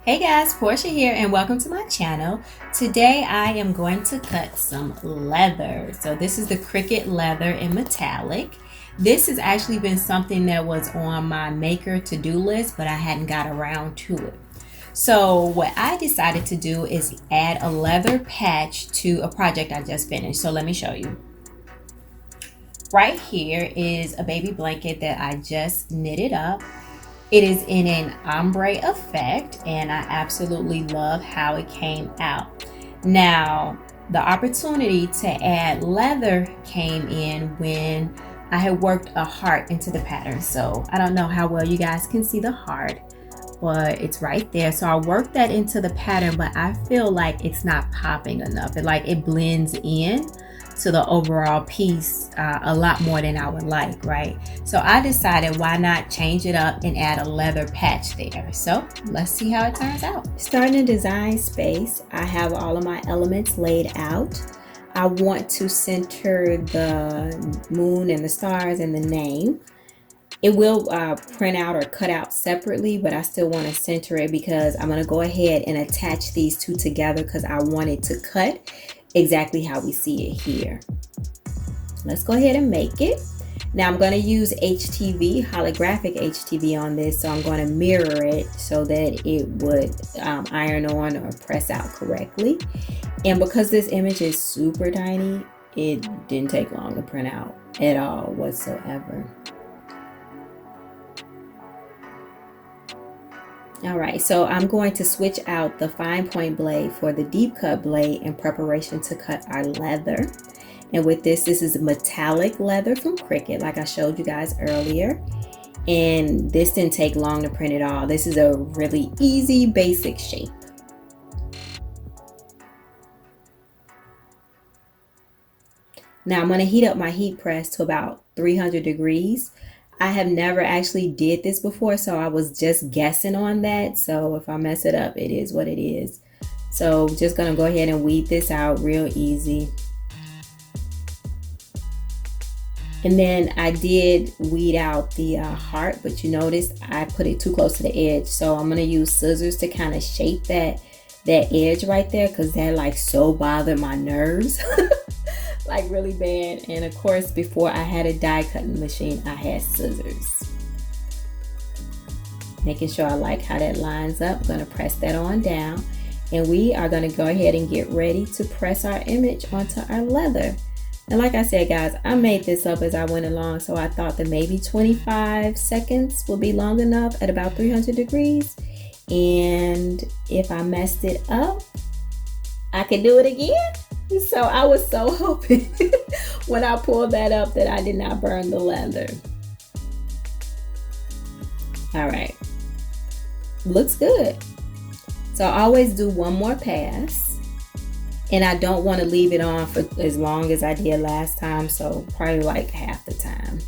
Hey guys, Portia here and welcome to my channel. Today I am going to cut some leather. So this is the Cricut Leather in metallic. This has actually been something that was on my maker to-do list, but I hadn't got around to it. So what I decided to do is add a leather patch to a project I just finished. So let me show you. Right here is a baby blanket that I just knitted up. It is in an ombre effect and I absolutely love how it came out. Now, the opportunity to add leather came in when I had worked a heart into the pattern. So I don't know how well you guys can see the heart, but it's right there. So I worked that into the pattern, but I feel like it's not popping enough. It blends in to the overall piece a lot more than I would like, right? So I decided why not change it up and add a leather patch there. So let's see how it turns out. Starting in design space, I have all of my elements laid out. I want to center the moon and the stars and the name. It will print out or cut out separately, but I still want to center it because I'm going to go ahead and attach these two together because I want it to cut exactly how we see it here. Let's go ahead and make it. Now I'm going to use HTV, holographic HTV on this, so I'm going to mirror it so that it would iron on or press out correctly. And because this image is super tiny, it didn't take long to print out at all whatsoever. All right, so I'm going to switch out the fine point blade for the deep cut blade in preparation to cut our leather. And with this is metallic leather from Cricut, like I showed you guys earlier. And this didn't take long to print at all. This is a really easy, basic shape. Now I'm gonna heat up my heat press to about 300 degrees. I have never actually did this before, so I was just guessing on that. So if I mess it up, it is what it is. So just gonna go ahead and weed this out real easy. And then I did weed out the heart, but you notice I put it too close to the edge. So I'm gonna use scissors to kind of shape that edge right there, because that like so bothered my nerves. Like really bad. And of course, before I had a die cutting machine, I had scissors. Making sure I like how that lines up. I'm going to press that on down, and we are going to go ahead and get ready to press our image onto our leather. And like I said, guys, I made this up as I went along, so I thought that maybe 25 seconds would be long enough at about 300 degrees. And if I messed it up, I could do it again. So I was so hoping when I pulled that up that I did not burn the leather. All right, looks good. So I always do one more pass, and I don't want to leave it on for as long as I did last time, so probably like half the time.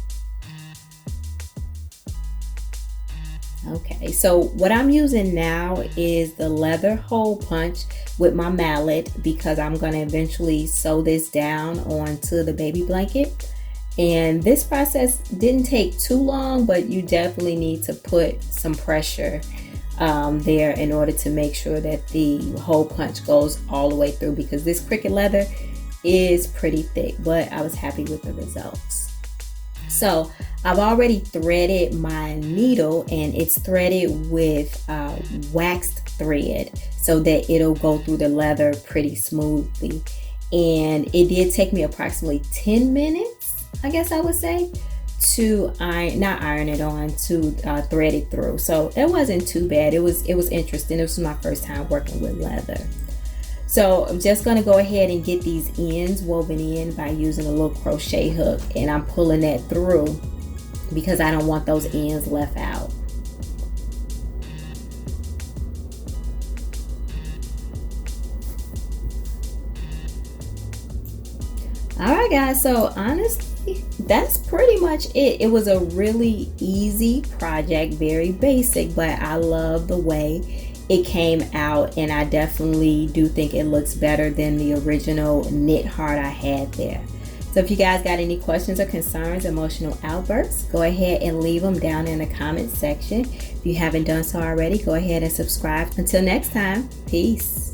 Okay, so what I'm using now is the leather hole punch with my mallet, because I'm going to eventually sew this down onto the baby blanket. And this process didn't take too long, but you definitely need to put some pressure there in order to make sure that the hole punch goes all the way through, because this Cricut leather is pretty thick, but I was happy with the results. So I've already threaded my needle, and it's threaded with waxed thread so that it'll go through the leather pretty smoothly. And it did take me approximately 10 minutes, I guess I would say, to thread it through. So it wasn't too bad. It was interesting. It was my first time working with leather. So I'm just going to go ahead and get these ends woven in by using a little crochet hook, and I'm pulling that through because I don't want those ends left out. All right, guys, so honestly, that's pretty much it. It was a really easy project, very basic, but I love the way it came out, and I definitely do think it looks better than the original knit heart I had there. So if you guys got any questions or concerns, emotional outbursts, go ahead and leave them down in the comment section. If you haven't done so already, go ahead and subscribe. Until next time, peace.